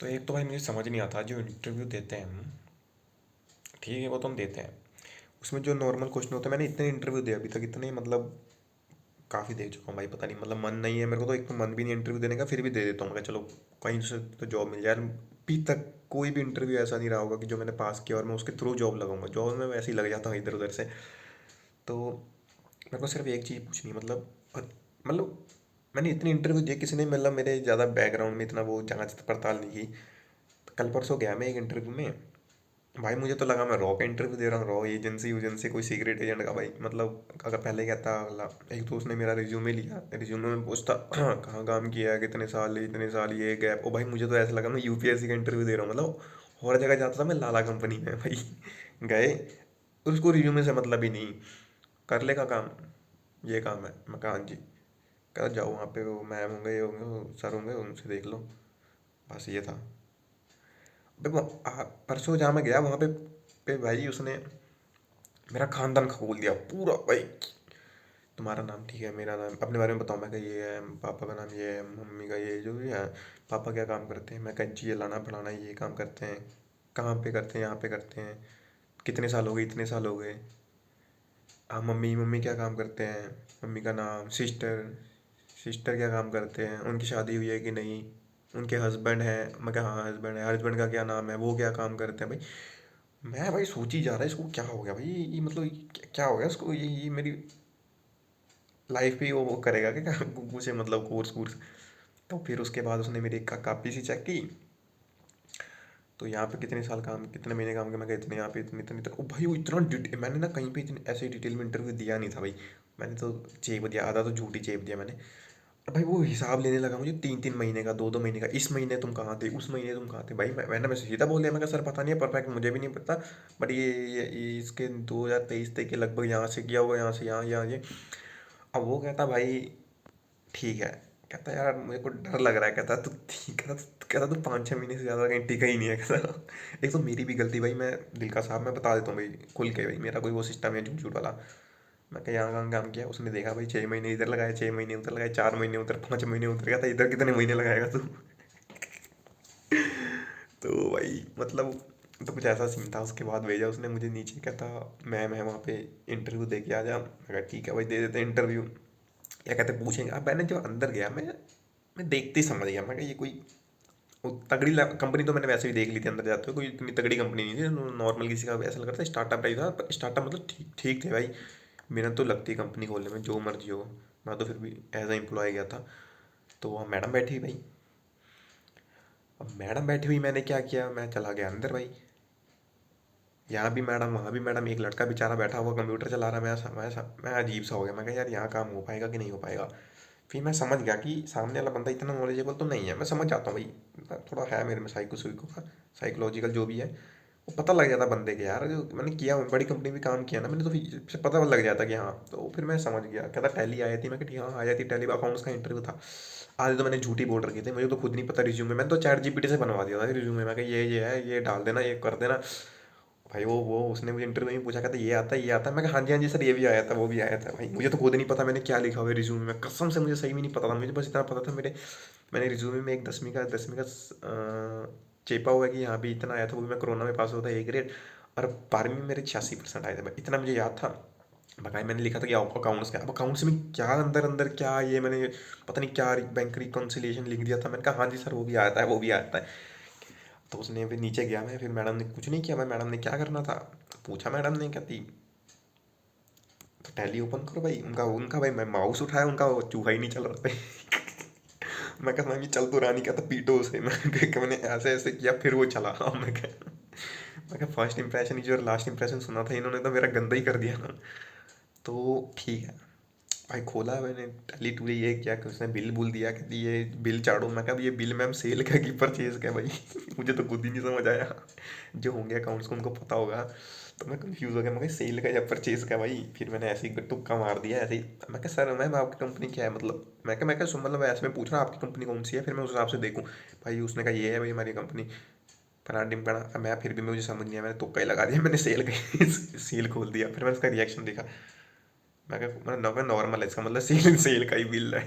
तो एक तो भाई मुझे समझ नहीं आता, जो इंटरव्यू देते हैं हम, ठीक है वो तो हम देते हैं, उसमें जो नॉर्मल क्वेश्चन होते हैं, मैंने इतने इंटरव्यू दिए अभी तक, इतने मतलब काफ़ी दे चुका हूँ भाई, पता नहीं मतलब मन नहीं है मेरे को, तो एक तो मन भी नहीं इंटरव्यू देने का, फिर भी दे देता हूँ मैं, चलो कहीं से तो जॉब मिल जाए। अभी तक कोई भी इंटरव्यू ऐसा नहीं रहा होगा कि जो मैंने पास किया और मैं उसके थ्रू जॉब लगाऊंगा, जॉब में वैसे ही लग जाता हूँ इधर उधर से। तो मेरे को सिर्फ एक चीज़ पूछनी है, मतलब मैंने इतने इंटरव्यू दिए, किसी ने मतलब मेरे ज़्यादा बैकग्राउंड में इतना वो जांच पड़ताल नहीं की। कल परसों गया मैं एक इंटरव्यू में, भाई मुझे तो लगा मैं रॉ का इंटरव्यू दे रहा हूँ, रॉ एजेंसी एजेंसी कोई सीक्रेट एजेंट का भाई, मतलब अगर पहले क्या था अगला, एक तो उसने मेरा रिज्यूमे लिया, रिज्यूमे में पूछता कहाँ काम किया है, कितने साल, इतने साल, ये गैप, ओ भाई मुझे तो ऐसा लगा मैं यूपीएससी का इंटरव्यू दे रहा हूँ, मतलब और जगह जाता था मैं लाला कंपनी में भाई। गए, उसको रिज्यूमे से मतलब ही नहीं, कर लेगा काम, ये काम है, मैं कहा हाँ जी, कहा जाओ वहाँ पे वो मैम होंगे, ये होंगे, वो सर होंगे, उनसे देख लो, बस ये था। परसों जहाँ मैं गया वहाँ पे भाई उसने मेरा खानदान खगोल दिया पूरा भाई, तुम्हारा नाम ठीक है, मेरा नाम, अपने बारे में बताओ, मैं कहा ये है, पापा का नाम ये है, मम्मी का ये जो भी है, पापा क्या काम करते हैं, मैं कहा जी ये लाना फलाना ये काम करते हैं, कहाँ पे करते हैं, यहाँ पे करते हैं, कितने साल हो गए, इतने साल हो गए, हाँ मम्मी, मम्मी क्या काम करते हैं, मम्मी का नाम, सिस्टर, सिस्टर क्या काम करते हैं, उनकी शादी हुई है कि नहीं, उनके हस्बैंड है, मैं कहा हाँ हस्बैंड है, हस्बैंड का क्या नाम है, वो क्या काम करते हैं भाई। मैं भाई सोच ही जा रहा है इसको क्या हो गया भाई, ये मतलब क्या हो गया इसको, ये मेरी लाइफ पे ही वो करेगा क्या मुझे, मतलब कोर्स कोर्स। तो फिर उसके बाद उसने मेरी कापी सी चेक की, तो यहाँ पे कितने साल काम, कितने महीने काम किया, मैं कहा इतने, यहाँ पे इतने इतने, तो भाई वो इतना डिटेल, मैंने ना कहीं पे इतने ऐसे डिटेल में इंटरव्यू दिया नहीं था भाई, मैंने तो चेप दिया, आधा तो झूठी चेप दिया मैंने। और भाई वो हिसाब लेने लगा मुझे, 3 3 महीने का, 2 2 महीने का, इस महीने तुम कहाँ थे, उस महीने तुम कहाँ थे भाई, मैंने सीधा बोल दिया, मैं कहा सर पता नहीं है परफेक्ट, मुझे भी नहीं पता, बट ये इसके 2023 तक के लगभग यहाँ से किया होगा, यहाँ से यहाँ यहाँ ये। अब वो कहता भाई ठीक है, कहता यार मुझे को डर लग रहा है, कहता तू ठीक, कहता तू 5 6 महीने से ज़्यादा कहीं टिका ही नहीं है, कहता एक तो मेरी भी गलती भाई, मैं दिल का साफ मैं बता देता हूँ भाई खुल के, भाई मेरा कोई वो सिस्टम है झूठ झूठ वाला। मैं कहा यहाँ काम किया, उसने देखा भाई 6 महीने इधर लगाए, 6 महीने उधर लगाए, 4 महीने उधर, 5 महीने उधर, कहता इधर कितने महीने लगाएगा तू। तो भाई मतलब, तो कुछ ऐसा सीन था, उसके बाद भेजा उसने मुझे नीचे, कहता मैम है वहाँ पे, इंटरव्यू दे के आ जा, मैं कहा ठीक है भाई दे देते इंटरव्यू, क्या कहते पूछेंगे। अब मैंने जब अंदर गया, मैं देखते ही समझ गया, मैं कहा ये कोई वो तगड़ी कंपनी तो मैंने वैसे भी देख ली थी अंदर जाते हुए, कोई इतनी तगड़ी कंपनी नहीं थी, नॉर्मल किसी का ऐसा लग रहा था, स्टार्टअप टाइप था, पर स्टार्टअप मतलब ठीक ठीक थे भाई, मेहनत तो लगती है कंपनी खोलने में जो मर्जी हो, मैं तो फिर भी एज ए एम्प्लॉय गया था। तो वहाँ मैडम बैठी भाई, अब मैडम बैठी हुई, मैंने क्या किया, मैं चला गया अंदर भाई, यहाँ भी मैडम वहाँ भी मैडम, एक लड़का बेचारा बैठा हुआ कंप्यूटर चला रहा है, मैं अजीब सा हो गया, मैं कहा यार यहाँ काम हो पाएगा कि नहीं हो पाएगा। फिर मैं समझ गया कि सामने वाला बंदा इतना नॉलेजेबल तो नहीं है, मैं समझ जाता हूँ भाई, थोड़ा है मेरे में साइको का, साइकोलॉजिकल जो भी है, वो पता लग जाता बंदे के, यार जो मैंने किया बड़ी कंपनी में काम किया ना मैंने, तो फिर से पता लग जाता कि हाँ, तो फिर मैं समझ गया, कहता टैली आई थी, मैं कि हाँ आ जाती, टैली अकाउंट्स का इंटरव्यू था। आधे तो मैंने झूठी बोल रखी थी, मुझे तो खुद नहीं पता रिज्यूमे, मैंने तो चैट जीपीटी से बनवा दिया था रिज्यूमे, मैं ये है, ये डाल देना, ये कर देना। भाई वो उसने मुझे इंटरव्यू में पूछा, कहता ये आता है, मैं कहा हाँ जी सर, ये भी आया था, वो भी आया था, भाई मुझे तो खुद नहीं पता मैंने क्या लिखा हुआ है रिज्यूमे में, कसम से मुझे सही में नहीं पता था, मुझे बस इतना पता था मैंने रिज्यूमे में एक 10वीं का चेपा हुआ है कि यहाँ भी इतना आया था, वो भी मैं कोरोना में पास हुआ था, ए ग्रेड, और 12वीं में मेरे 86% आए थे भाई, इतना मुझे याद था। बकाया मैंने लिखा था कि अकाउंट्स का, अब अकाउंट्स में क्या अंदर अंदर क्या ये मैंने पता नहीं क्या बैंक रिकॉन्सिलिएशन लिख दिया था, मैंने कहा हाँ जी सर वो भी आता है, वो भी आता है। तो उसने फिर नीचे गया मैं, फिर मैडम ने कुछ नहीं किया, मैं मैडम ने क्या करना था पूछा, मैडम ने कहती तो टैली ओपन करो भाई, उनका उनका भाई मैं माउस उठाया, उनका वो चूहा ही नहीं चल रहा था। मैं कहता मैं चल तो रानी का, तो पीटो उसे, मैंने ऐसे ऐसे किया, फिर वो चला। हाँ मैं कहा फर्स्ट इंप्रेशन ही जो लास्ट इंप्रेशन सुना था इन्होंने, तो मेरा गंदा ही कर दिया ना। तो ठीक है भाई, खोला मैंने टैली टूली, ये क्या कि उसने बिल बुल दिया, कहती ये बिल चाड़ो, मैं कहा ये बिल मैम सेल का कि परचेज का भाई। मुझे तो खुद ही नहीं समझ आया, जो होंगे अकाउंट्स को उनको पता होगा। तो मैं कंफ्यूज हो गया, मैं कहा सेल का या परचेज का भाई, फिर मैंने ऐसे ही तुक्का मार दिया ऐसे ही, मैं कहा सर मैम आपकी कंपनी क्या है, मतलब मतलब ऐसे में पूछ रहा आपकी कंपनी कौन सी है, फिर मैं उस हिसाब से देखूँ। भाई उसने कहा ये है भाई हमारी कंपनी, फलाना टिमकाना, मैं फिर भी मुझे समझ नहीं आया, मैंने तुक्का ही लगा दिया, मैंने सेल का सील खोल दिया, फिर मैंने उसका रिएक्शन देखा, मैं कहा नॉर्मल है इसका मतलब सेल सेल का ही बिल है।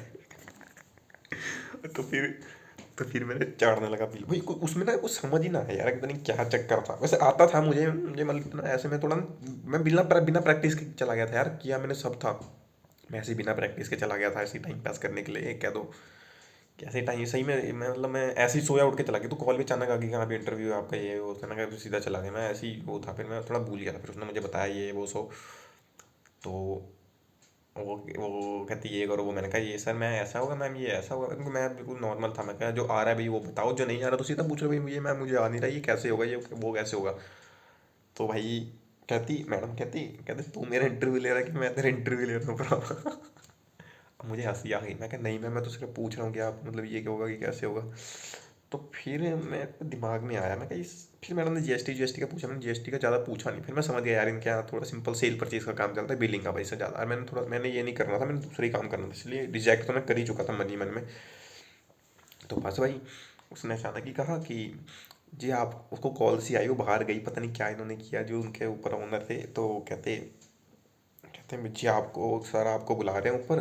तो फिर तो फिर मैंने चाड़ने लगा बिल भाई, उसमें ना कुछ समझ ही ना है यार, पता नहीं क्या चक्कर था। वैसे आता था मुझे मुझे मतलब ना ऐसे में थोड़ा मैं बिना प्रैक्टिस के चला गया था यार, किया मैंने सब था। मैं ऐसे ही बिना प्रैक्टिस के चला गया था, ऐसे ही टाइम पास करने के लिए कह दो। कैसे टाइम सही में मैं मतलब मैं ऐसे ही सोया उठ के चला गया, तो कॉल भी अचानक आ गई कि हाँ भी इंटरव्यू है आपका, ये वो कहना का, सीधा चला गया मैं, ऐसे ही वो था। फिर मैं थोड़ा भूल गया था, फिर उसने मुझे बताया ये वो सो। तो वो कहती ये करो वो, मैंने कहा ये सर मैं ऐसा होगा मैम, ये ऐसा होगा, क्योंकि मैं बिल्कुल नॉर्मल था। मैं कहा जो आ रहा है भाई वो बताओ, जो नहीं आ रहा तो सीधा पूछ लो भाई, मुझे मैम मुझे आ नहीं रहा, ये कैसे होगा, ये वो कैसे होगा। तो भाई कहती मैडम कहती कहते तू मेरा इंटरव्यू ले रहा है कि मैं तेरा इंटरव्यू ले रहा हूँ। अब मुझे हंसी आ गई, मैं कहा नहीं मैम मैं तो सिर्फ पूछ रहा हूँ कि आप मतलब ये क्या होगा कि कैसे होगा। तो फिर मैं दिमाग में आया, मैं कहा इस फिर मैडम ने जीएसटी का पूछा, मैंने जीएसटी का ज़्यादा पूछा नहीं, फिर मैं समझ गया यार इनके यहाँ थोड़ा सिंपल सेल परचेज का काम चलता है, बिलिंग का पैसा ज़्यादा। और मैंने ये नहीं करना था, मैंने दूसरा ही काम करना था, इसलिए रिजेक्ट तो मैं कर ही चुका था मन ही मन में। तो बस भाई उसने अचानक ही कहा कि जी आप, उसको कॉल सी आई, वो बाहर गई, पता नहीं क्या इन्होंने किया, जो उनके ऊपर ओनर थे, तो कहते कहते हैं जी आपको सर आपको बुला रहे हैं ऊपर।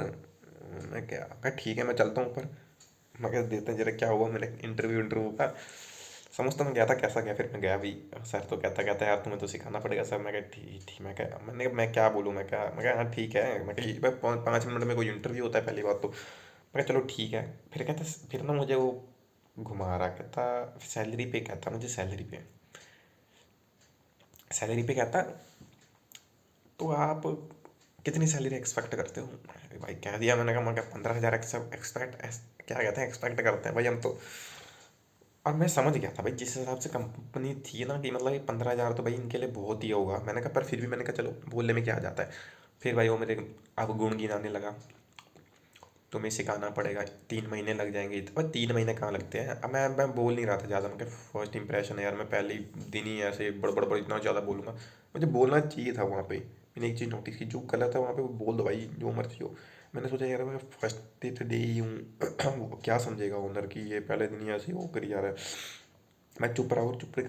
मैं क्या कहा ठीक है मैं चलता हूँ ऊपर। मैं कहा देते हैं जरा क्या हुआ, मैंने इंटरव्यू का समझता मैं गया था कैसा गया। फिर मैं गया भी, सर तो कहता कहता यार तुम्हें तो सिखाना पड़ेगा सर। मैं कहा ठीक ठीक, मैं क्या बोलूँ, मैं कहा हाँ ठीक है, मैं कहा ये 5 मिनट में कोई इंटरव्यू होता है पहली बात तो। मैं कहा चलो ठीक है। फिर कहता फिर ना मुझे वो घुमा रहा, कहता सैलरी पे, कहता मुझे सैलरी पे कहता तो आप कितनी सैलरी एक्सपेक्ट करते हो। भाई कह दिया मैंने कहा, मैं 15,000 एक्सपेक्ट, क्या कहते हैं एक्सपेक्ट करते हैं भाई हम तो। और मैं समझ गया था भाई जिस हिसाब से कंपनी थी ना, कि मतलब ये 15,000 तो भाई इनके लिए बहुत ही होगा। मैंने कहा पर फिर भी मैंने कहा चलो बोलने में क्या आ जाता है। फिर भाई वो मेरे अब गुण गिनाने लगा, तुम्हें सिखाना पड़ेगा, 3 महीने लग जाएंगे। और 3 महीने कहाँ लगते हैं। अब मैं बोल नहीं रहा था ज़्यादा, मैं फर्स्ट इंप्रेशन है यार, मैं पहले दिन ही ऐसे बड़ इतना ज़्यादा बोलूँगा। मुझे बोलना चाहिए था वहाँ पे। मैंने एक चीज़ नोटिस की, जो गलत है वहाँ पे वो बोल दो भाई, जो मर्जी हो। मैंने सोचा यार मैं फर्स्ट डे ही हूँ, वो क्या समझेगा ओनर की ये पहले दिन ही ऐसे ही वो करी जा रहा है। मैं चुप रहा,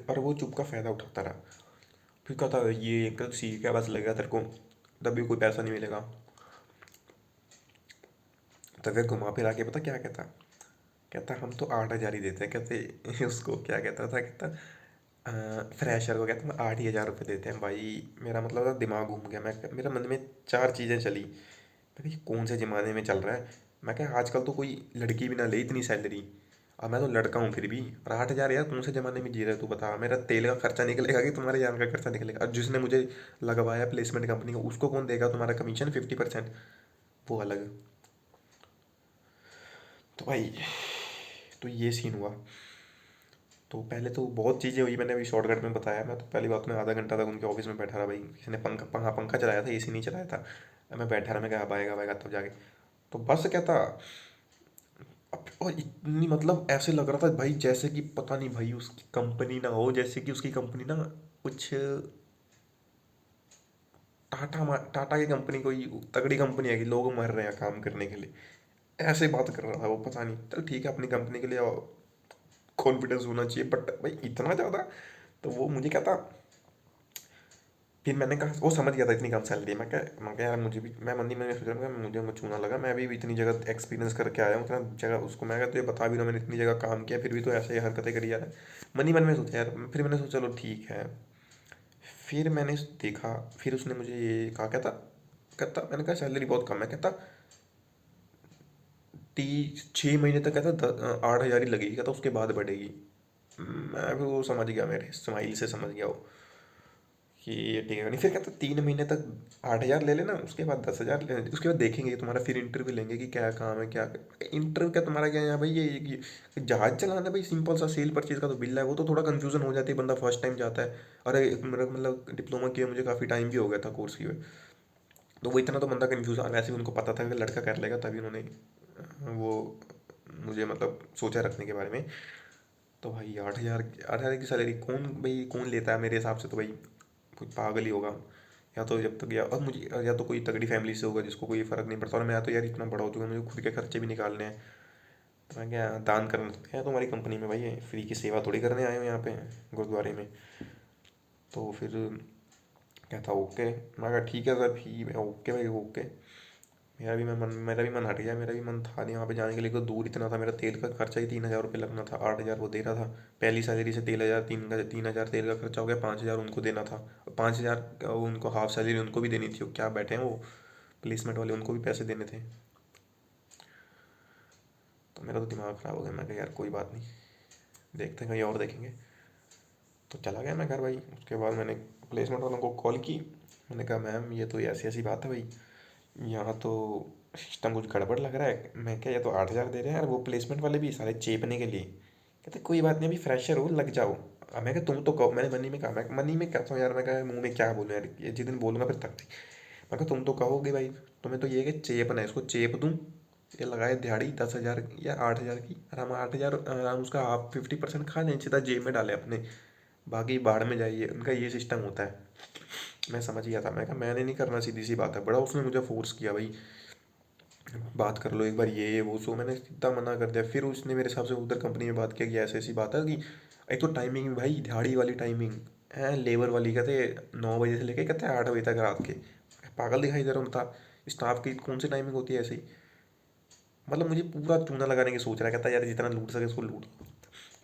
और वो चुप का फ़ायदा उठाता रहा। फिर कहता ये सी क्या बस लगेगा तेरे को, तभी कोई पैसा नहीं मिलेगा। तो फिर घुमा फिरा के पता क्या कहता, कहता हम तो 8,000 ही देते हैं, कहते उसको क्या कहता था, कहता फ्रेशर को कहता मैं 8 ही हज़ार रुपये देते हैं भाई। मेरा मतलब था दिमाग घूम गया। मैं मेरे मन में चार चीज़ें चली, मैं कहा, ये कौन से ज़माने में चल रहा है। मैं क्या आजकल तो कोई लड़की भी ना ले इतनी सैलरी, और मैं तो लड़का हूँ फिर भी। और 8,000 यार कौन से ज़माने में जी रहे हो तू बता। मेरा तेल का खर्चा निकलेगा कि तुम्हारे यहाँ का खर्चा निकलेगा। और जिसने मुझे लगवाया प्लेसमेंट कंपनी का, उसको कौन देगा तुम्हारा कमीशन 50%, वो अलग। तो भाई तो ये सीन हुआ। तो पहले तो बहुत चीज़ें हुई, मैंने अभी शॉर्टकट में बताया। मैं तो पहली बात में आधा घंटा तक उनके ऑफिस में बैठा रहा भाई, किसी ने पंखा चलाया था, एसी नहीं चलाया था। मैं बैठा रहा, मैं कहा अब आएगा तब जाके। तो बस क्या था, अब और इतनी मतलब ऐसे लग रहा था भाई जैसे कि पता नहीं भाई उसकी कंपनी ना हो, जैसे कि उसकी कंपनी ना कुछ टाटा की कंपनी, कोई तगड़ी कंपनी है कि लोग मर रहे हैं काम करने के लिए, ऐसे बात कर रहा था वो। पता नहीं, चल ठीक है अपनी कंपनी के लिए कॉन्फिडेंस होना चाहिए, बट भाई इतना ज़्यादा। तो वो मुझे क्या था, फिर मैंने कहा वो समझ गया था इतनी कम सैलरी है। मैं कहा यार मुझे भी, मैं मंदी में सोच रहा था मुझे मत छूना लगा, मैं अभी भी इतनी जगह एक्सपीरियंस करके आया हूँ इतना जगह। उसको मैं कहा तुझे बता भी रहा हूँ मैंने इतनी जगह काम किया, फिर भी तो ऐसे ही हरकतें करी जा रहा है। मन ही मन में सोचा यार, फिर मैंने सोचा चलो ठीक है। फिर मैंने देखा, फिर उसने मुझे ये कहा, कहता मैंने कहा सैलरी बहुत कम है, कहता 6 महीने तक, कहता 8,000 ही लगेगी, कहता उसके बाद बढ़ेगी। मैं भी वो समझ गया, मेरे स्माइल से समझ गया वो कि ये ठीक है नहीं। फिर कहता 3 महीने तक 8,000 ले लेना, उसके बाद 10,000 ले लेना, उसके बाद देखेंगे तुम्हारा, फिर इंटरव्यू लेंगे कि क्या काम है क्या। इंटरव्यू क्या तुम्हारा क्या है यहाँ भाई, ये जहाज चलाना भाई, सिंपल सा सेल परचेज का तो बिल है। वो तो थोड़ा कंफ्यूजन हो जाती है, बंदा फर्स्ट टाइम जाता है। और मेरा मतलब डिप्लोमा किया मुझे काफ़ी टाइम भी हो गया था कोर्स किए हुए। तो वो इतना तो बंदा कन्फ्यूज, वैसे भी उनको पता था कि लड़का कर लेगा, तभी उन्होंने वो मुझे मतलब सोचा रखने के बारे में। तो भाई 8,000 की सैलरी कौन भाई कौन लेता है, मेरे हिसाब से तो भाई कोई पागल ही होगा। या तो जब तक या और मुझे, या तो कोई तगड़ी फैमिली से होगा जिसको कोई फ़र्क नहीं पड़ता। और मैं तो यार इतना बड़ा हो चुका, मुझे खुद के खर्चे भी निकालने हैं। तो मैं क्या दान करना है तुम्हारी कंपनी में भाई, फ्री की सेवा थोड़ी करने आए हो यहाँ पे गुरुद्वारे में। तो फिर क्या था, ओके। मैं कहा ठीक है सर, ठीक है ओके भाई ओके। मेरा भी मन हट गया, मेरा भी मन था नहीं वहाँ पे जाने के लिए, तो दूर इतना था, मेरा तेल का खर्चा ही 3,000 रुपये लगना था, 8,000 वो दे रहा था। पहली सैलरी से 3,000, 3,000 तेल का खर्चा हो गया, 5,000 उनको देना था, 5,000 उनको हाफ सैलरी उनको भी देनी थी, वो क्या बैठे हैं वो प्लेसमेंट वाले, उनको भी पैसे देने थे। तो मेरा तो दिमाग ख़राब हो गया, मैं कहा यार कोई बात नहीं, देखते हैं कहीं और देखेंगे। तो चला गया मैं घर भाई। उसके बाद मैंने प्लेसमेंट वालों को कॉल की, मैंने कहा मैम ये तो ऐसी ऐसी बात है भाई, यहाँ तो सिस्टम कुछ गड़बड़ लग रहा है। मैं क्या, ये तो 8,000 दे रहे हैं यार, वो प्लेसमेंट वाले भी सारे चेपने के लिए। कहते कोई बात नहीं, अभी फ्रेशर हो, लग जाओ। अब मैं कहा तुम तो कहो, मैंने मनी में कहा, मैं मनी में कहता हूँ यार, मैं कहा मुंह में क्या बोलूँ यार, ये जिस दिन बोलूँगा फिर तक। मैं कहा तुम तो कहोगे भाई, तुम्हें तो ये है कि चेपना है, इसको चेप दूँ। ये लगाए दिहाड़ी 10,000 या 8,000 की, आराम 8,000 आराम, उसका आप 50% खा लें, सीधा जेब में डालें अपने, बाकी बाहर में जाइए। उनका ये सिस्टम होता है। मैं समझ गया था, मैं कहा मैंने नहीं करना, सीधी सी बात है। बड़ा उसने मुझे फोर्स किया भाई, बात कर लो एक बार, ये वो सो, मैंने सीधा मना कर दिया। फिर उसने मेरे हिसाब से उधर कंपनी में बात किया कि ऐसी ऐसी बात है कि एक तो टाइमिंग भाई, दिहाड़ी वाली टाइमिंग है, लेबर वाली, कहते 9 बजे से लेके कहते 8 बजे तक रात के। पागल दिखाई दे रहा हूँ था, स्टाफ की कौन सी टाइमिंग होती है ऐसी। मतलब मुझे पूरा चूना लगाने की सोच रहा है, कहता यार जितना लूट सके उसको लूट,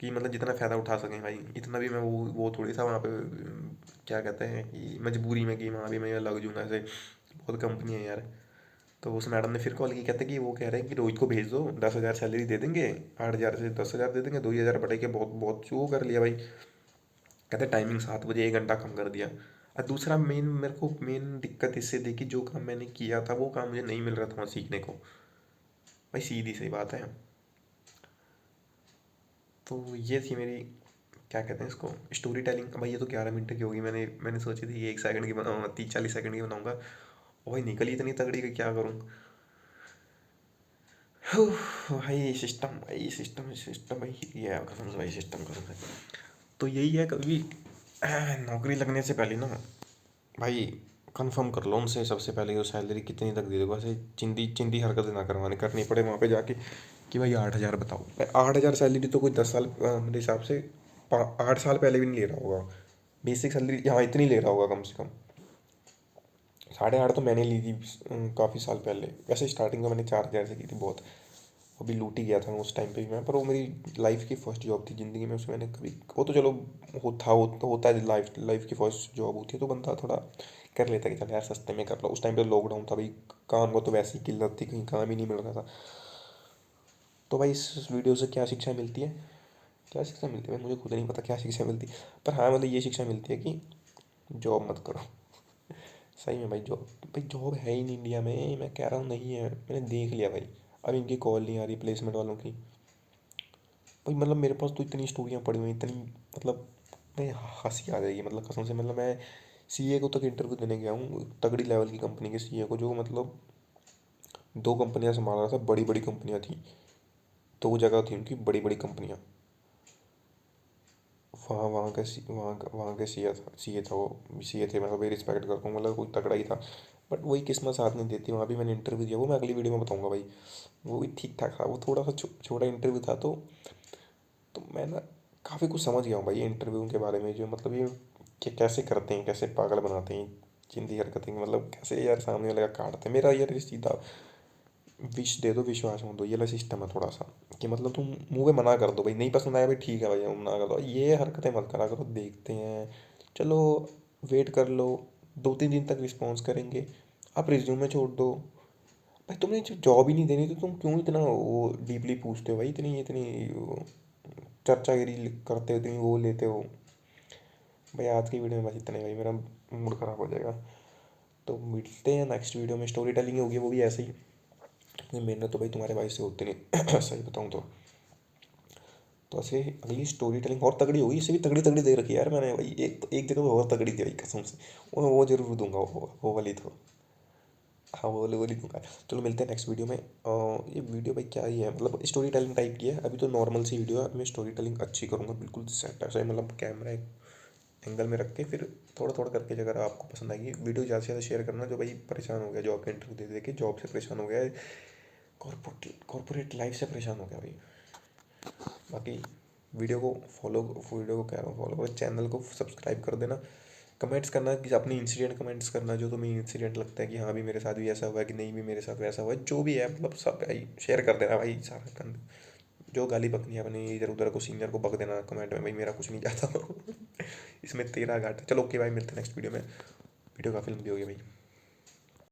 कि मतलब जितना फ़ायदा उठा सकें भाई। इतना भी मैं वो थोड़ी था वहाँ पे, क्या कहते हैं कि मजबूरी में, कि वहाँ भी मैं लग जाऊँगा ऐसे, बहुत कंपनी है यार। तो उस मैडम ने फिर कॉल की, कहते कि वो कह रहे हैं कि रोहित को भेज दो, 10,000 सैलरी दे देंगे, 8,000 से 10,000 दे देंगे, 2,000 बढ़ा के बहुत बहुत वो कर लिया भाई। कहते टाइमिंग 7 बजे, 1 घंटा कम कर दिया। और दूसरा मेन, मेरे को मेन दिक्कत इससे थी कि जो काम मैंने किया था वो काम मुझे नहीं मिल रहा था वहाँ सीखने को। भाई सीधी सी बात है। तो ये थी मेरी, क्या कहते हैं इसको, स्टोरी टेलिंग। भाई ये तो 11 मिनट की होगी, मैंने मैंने सोची थी 1 सेकंड की बनाऊंगा, 30-40 सेकंड की बनाऊंगा, और भाई निकली इतनी तगड़ी कि क्या करूँ। भाई सिस्टम, भाई सिस्टम सिस्टम भाई, ये है कसम से भाई, सिस्टम कसम से। तो यही है, कभी नौकरी लगने से पहले ना भाई कंफर्म कर लो उनसे सबसे पहले, वो सैलरी कितनी तक दे दोगे, ऐसे चिंदी चिंदी हरकतें ना करवाने करनी पड़े वहाँ पे जाके, कि भाई 8,000 बताओ। 8,000 सैलरी तो कोई 10 साल मेरे हिसाब से 8 साल पहले भी नहीं ले रहा होगा। बेसिक सैलरी यहाँ इतनी ले रहा होगा कम से कम। 8.5 तो मैंने ली थी काफ़ी साल पहले। वैसे स्टार्टिंग में मैंने 4,000 से की थी बहुत। वो भी लूट ही गया था मैं उस टाइम पे भी मैं, पर वो मेरी लाइफ की फर्स्ट जॉब थी ज़िंदगी में, उसमें मैंने कभी, वो तो चलो होता है, लाइफ लाइफ की फर्स्ट जॉब होती है तो बंदा थोड़ा कर लेता है कि चल यार सस्ते में कर लो। उस टाइम पे लॉकडाउन था भाई, काम को तो वैसे ही किल्लत थी, कहीं काम ही नहीं मिल रहा था। तो भाई इस वीडियो से क्या शिक्षा मिलती है, क्या शिक्षा मिलती है भाई, मुझे खुद नहीं पता क्या शिक्षा मिलती है। पर हाँ मतलब ये शिक्षा मिलती है कि जॉब मत करो। सही में भाई, जॉब है ही नहीं इंडिया में, मैं कह रहा हूँ नहीं है, मैंने देख लिया भाई। अब इनकी कॉल नहीं आ रही प्लेसमेंट वालों की भाई। मतलब मेरे पास तो इतनी स्टोरियाँ पड़ी हुई हैं, इतनी, मतलब मैं हंसी आ जाएगी मतलब कसम से। मतलब मैं सीए को तक इंटरव्यू देने गया हूँ, तगड़ी लेवल की कंपनी के सीए को, जो मतलब 2 कंपनियां संभाल रहा था, बड़ी बड़ी कंपनियां थी, 2 जगह थी उनकी बड़ी बड़ी कंपनियां। वहाँ वहाँ के सीए था वो, सीए थे, मैं भाई रिस्पेक्ट करता हूँ, मतलब कोई तगड़ा ही था। बट वही किस्मत साथ नहीं देती, वहाँ भी मैंने इंटरव्यू दिया, वो मैं अगली वीडियो में बताऊँगा भाई। वो भी ठीक ठाक था, वो थोड़ा सा छोटा इंटरव्यू था। तो मैं ना काफ़ी कुछ समझ गया हूँ भाई इंटरव्यू के बारे में, जो मतलब ये कि कैसे करते हैं, कैसे पागल बनाते हैं, चिंदी हरकतें, मतलब कैसे यार सामने वाले का काटते हैं। मेरा यार सीधा विश दे दो, विश्वास मत दो, ये वाला सिस्टम है थोड़ा सा, कि मतलब तुम मुंह पे मना कर दो भाई, नहीं पसंद आया भाई ठीक है भाई, हम मना कर दो, ये हरकतें मत करा करो, देखते हैं, चलो वेट कर लो, 2-3 दिन तक रिस्पॉन्स करेंगे, आप रिज्यूमे छोड़ दो। भाई तुम्हें जॉब ही नहीं देनी तो तुम क्यों इतना वो डीपली पूछते हो भाई, इतनी इतनी चर्चागिरी करते हो, इतनी वो लेते हो। भाई आज की वीडियो में बस इतना ही भाई, मेरा मूड ख़राब हो जाएगा। तो मिलते हैं नेक्स्ट वीडियो में, स्टोरी टेलिंग होगी वो भी ऐसे ही, क्योंकि मेहनत तो भाई तुम्हारे भाई से होती नहीं। सही बताऊँ तो ऐसे अगली स्टोरी टेलिंग और तगड़ी होगी, इससे भी तगड़ी तगड़ी दे रखी है यार मैंने भाई, एक जगह पे और तगड़ी थी भाई कसम से। वो जरूर दूंगा, वो वाली तो, हाँ वो वाली दूंगा। चलो मिलते हैं नेक्स्ट वीडियो में। ये वीडियो भाई क्या ही है, मतलब स्टोरी टेलिंग टाइप की है, अभी तो नॉर्मल सी वीडियो है, मैं स्टोरी टेलिंग अच्छी करूँगा बिल्कुल सेट ऐसे, मतलब कैमरा एंगल में रख के, फिर थोड़ा थोड़ा करके, अगर आपको पसंद आएगी वीडियो, ज़्यादा से ज़्यादा शेयर करना, जो भाई परेशान हो गया जॉब के इंटरव्यू दे दे के, जॉब से परेशान हो गया है, कॉर्पोरेट लाइफ से परेशान हो गया भाई। बाकी वीडियो को कह रहा हूँ, फॉलो करो, चैनल को सब्सक्राइब कर देना, कमेंट्स करना कि अपनी इंसिडेंट कमेंट्स करना, जो तुम्हें इंसिडेंट लगता है कि हाँ भी मेरे साथ भी ऐसा हुआ है, कि नहीं भी मेरे साथ वैसा हुआ है, जो भी है मतलब सब भाई शेयर कर देना भाई सारा कंद। जो गाली बकनी है अपनी इधर उधर को सीनियर को बक देना कमेंट में, भाई मेरा कुछ नहीं जाता इसमें तेरा घाटा। चलो ओके भाई, मिलते हैं नेक्स्ट वीडियो में। वीडियो काफी लंबी हो गई भाई।